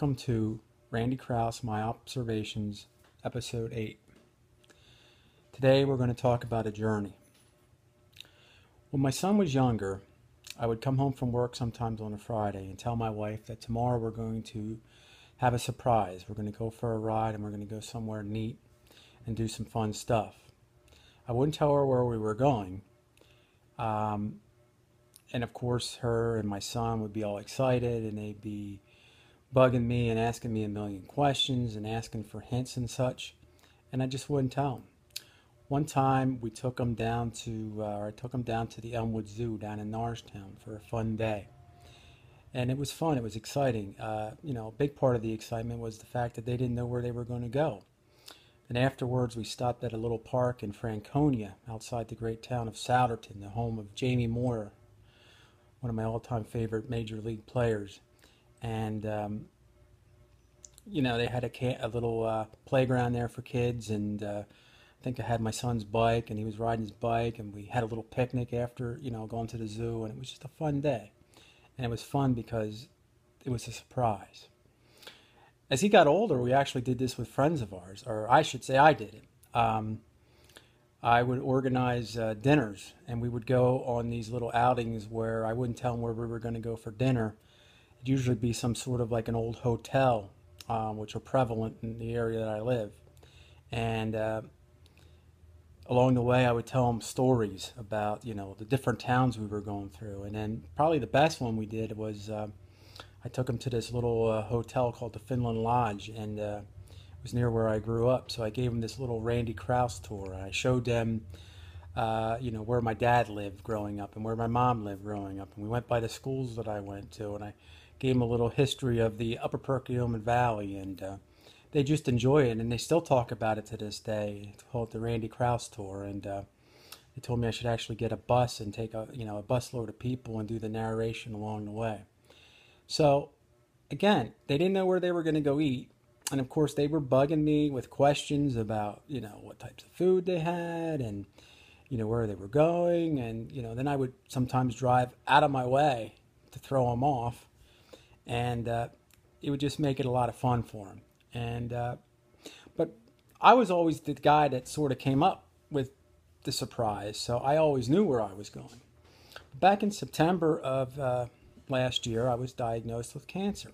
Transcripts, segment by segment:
Welcome to Randy Krause, My Observations, Episode 8. Today we're going to talk about a journey. When my son was younger, I would come home from work sometimes on a Friday and tell my wife that tomorrow we're going to have a surprise. We're going to go for a ride and we're going to go somewhere neat and do some fun stuff. I wouldn't tell her where we were going. And of course, her and my son would be all excited and they'd be bugging me and asking me a million questions and asking for hints and such, and I just wouldn't tell them. One time we took them down to, I took them down to the Elmwood Zoo down in Norristown for a fun day, and it was fun. It was exciting. A big part of the excitement was the fact that they didn't know where they were going to go. And afterwards, we stopped at a little park in Franconia, outside the great town of Souderton, the home of Jamie Moore, one of my all-time favorite major league players. And they had a little playground there for kids, and I think I had my son's bike and he was riding his bike, and we had a little picnic after going to the zoo, and it was just a fun day. And it was fun because it was a surprise. As he got older, we actually did this with friends of ours, or I should say I did it. I would organize dinners, and we would go on these little outings where I wouldn't tell them where we were going to go for dinner. It'd usually be some sort of like an old hotel, which are prevalent in the area that I live. And along the way, I would tell them stories about, the different towns we were going through. And then probably the best one we did was I took them to this little hotel called the Finland Lodge, and it was near where I grew up. So I gave them this little Randy Krause tour. I showed them where my dad lived growing up and where my mom lived growing up. And we went by the schools that I went to, and I gave them a little history of the Upper Perkiomen Valley, and they just enjoy it, and they still talk about it to this day. It's called the Randy Krause Tour, and they told me I should actually get a bus and take a busload of people and do the narration along the way. So, again, they didn't know where they were going to go eat, and of course they were bugging me with questions about, what types of food they had, and, where they were going, and, then I would sometimes drive out of my way to throw them off. And it would just make it a lot of fun for him. And but I was always the guy that sort of came up with the surprise, so I always knew where I was going. Back in September of last year, I was diagnosed with cancer.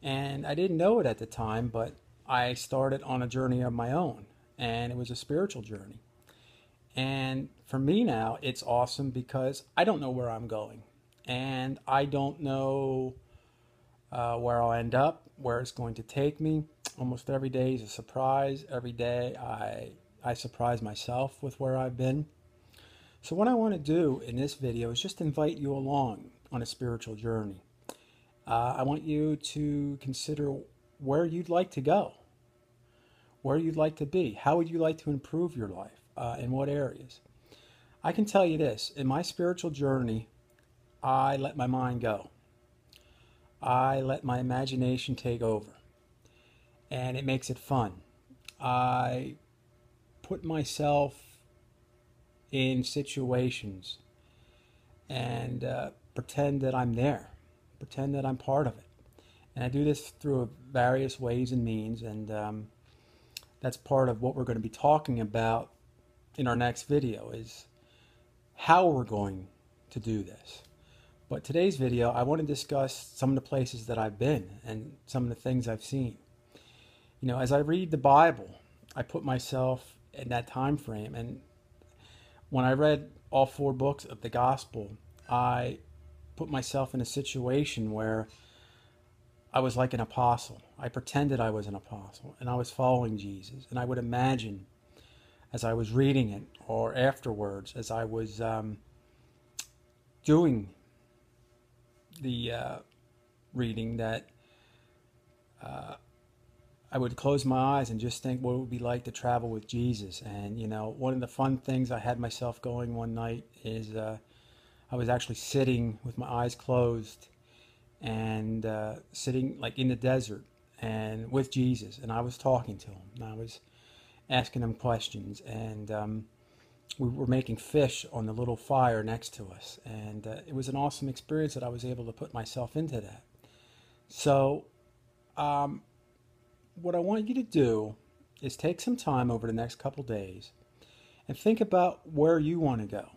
And I didn't know it at the time, but I started on a journey of my own, and it was a spiritual journey. And for me now, it's awesome because I don't know where I'm going, and I don't know where I'll end up, where it's going to take me. Almost every day is a surprise. Every day I surprise myself with where I've been. So what I want to do in this video is just invite you along on a spiritual journey. I want you to consider where you'd like to go, where you'd like to be. How would you like to improve your life? In what areas? I can tell you this. In my spiritual journey, I let my mind go. I let my imagination take over, and it makes it fun. I put myself in situations and pretend that I'm there, pretend that I'm part of it. And I do this through various ways and means, and that's part of what we're going to be talking about in our next video, is how we're going to do this. But today's video, I want to discuss some of the places that I've been and some of the things I've seen. As I read the Bible, I put myself in that time frame. And when I read all 4 books of the gospel, I put myself in a situation where I was like an apostle. I pretended I was an apostle, and I was following Jesus. And I would imagine, as I was reading it, or afterwards, as I was doing the reading, that I would close my eyes and just think what it would be like to travel with Jesus. And one of the fun things I had myself going one night is I was actually sitting with my eyes closed and sitting like in the desert and with Jesus, and I was talking to him, and I was asking him questions, and we were making fish on the little fire next to us, and it was an awesome experience that I was able to put myself into that. So Um, what I want you to do is take some time over the next couple days and think about where you want to go,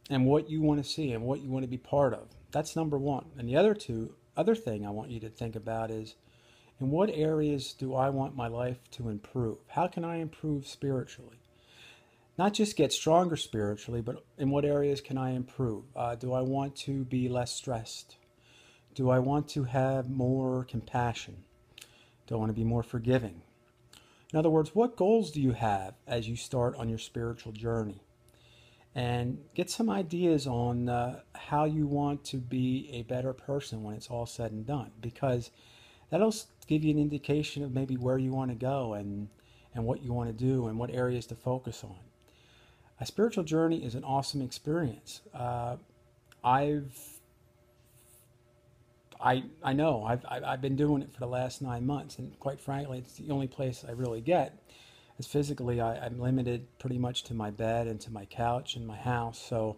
and what you want to see and what you want to be part of. That's number one. And the other thing I want you to think about is, in what areas do I want my life to improve? How can I improve spiritually? Not just get stronger spiritually, but in what areas can I improve? Do I want to be less stressed? Do I want to have more compassion? Do I want to be more forgiving? In other words, what goals do you have as you start on your spiritual journey? And get some ideas on how you want to be a better person when it's all said and done, because that'll give you an indication of maybe where you want to go and what you want to do and what areas to focus on. A spiritual journey is an awesome experience. I know I've been doing it for the last 9 months, and quite frankly, it's the only place I really get. As physically, I'm limited pretty much to my bed and to my couch and my house. So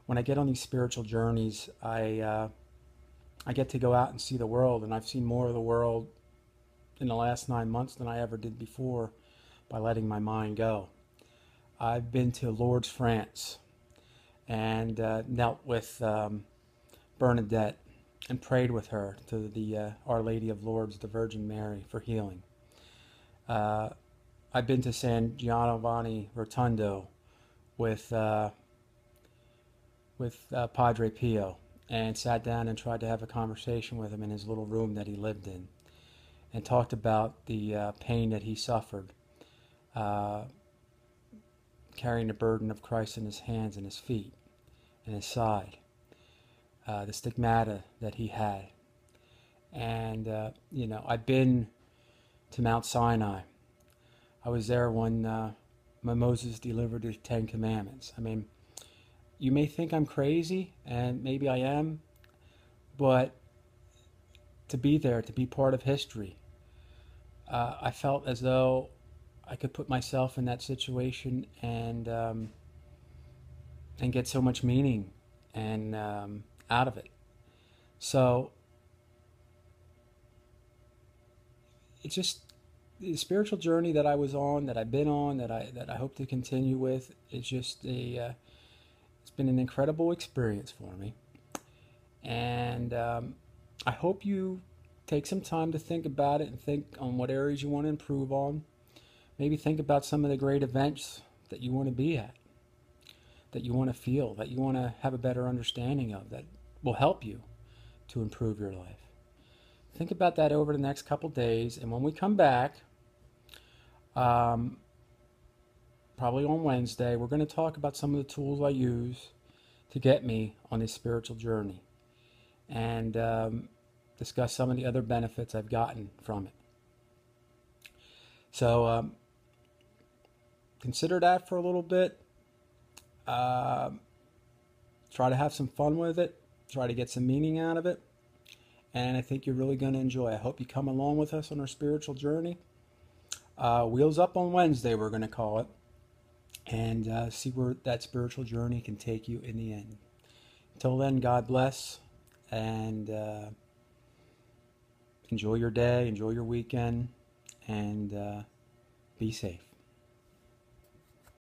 when I get on these spiritual journeys, I get to go out and see the world, and I've seen more of the world in the last 9 months than I ever did before by letting my mind go. I've been to Lourdes, France, and knelt with Bernadette and prayed with her to the Our Lady of Lourdes, the Virgin Mary, for healing. I've been to San Giovanni Rotondo with Padre Pio, and sat down and tried to have a conversation with him in his little room that he lived in, and talked about the pain that he suffered, carrying the burden of Christ in his hands and his feet and his side, the stigmata that he had. And, I've been to Mount Sinai. I was there when Moses delivered the Ten Commandments. I mean, you may think I'm crazy, and maybe I am, but to be there, to be part of history, I felt as though I could put myself in that situation and get so much meaning and out of it. So it's just the spiritual journey that I was on, that I've been on, that I hope to continue with. It's just it's been an incredible experience for me, and I hope you take some time to think about it and think on what areas you want to improve on. Maybe think about some of the great events that you want to be at, that you want to feel, that you want to have a better understanding of, that will help you to improve your life. Think about that over the next couple days, and when we come back, probably on Wednesday, we're going to talk about some of the tools I use to get me on this spiritual journey, and discuss some of the other benefits I've gotten from it. So consider that for a little bit. Try to have some fun with it. Try to get some meaning out of it. And I think you're really going to enjoy. I hope you come along with us on our spiritual journey. Wheels Up on Wednesday, we're going to call it. And see where that spiritual journey can take you in the end. Until then, God bless. And enjoy your day. Enjoy your weekend. And be safe.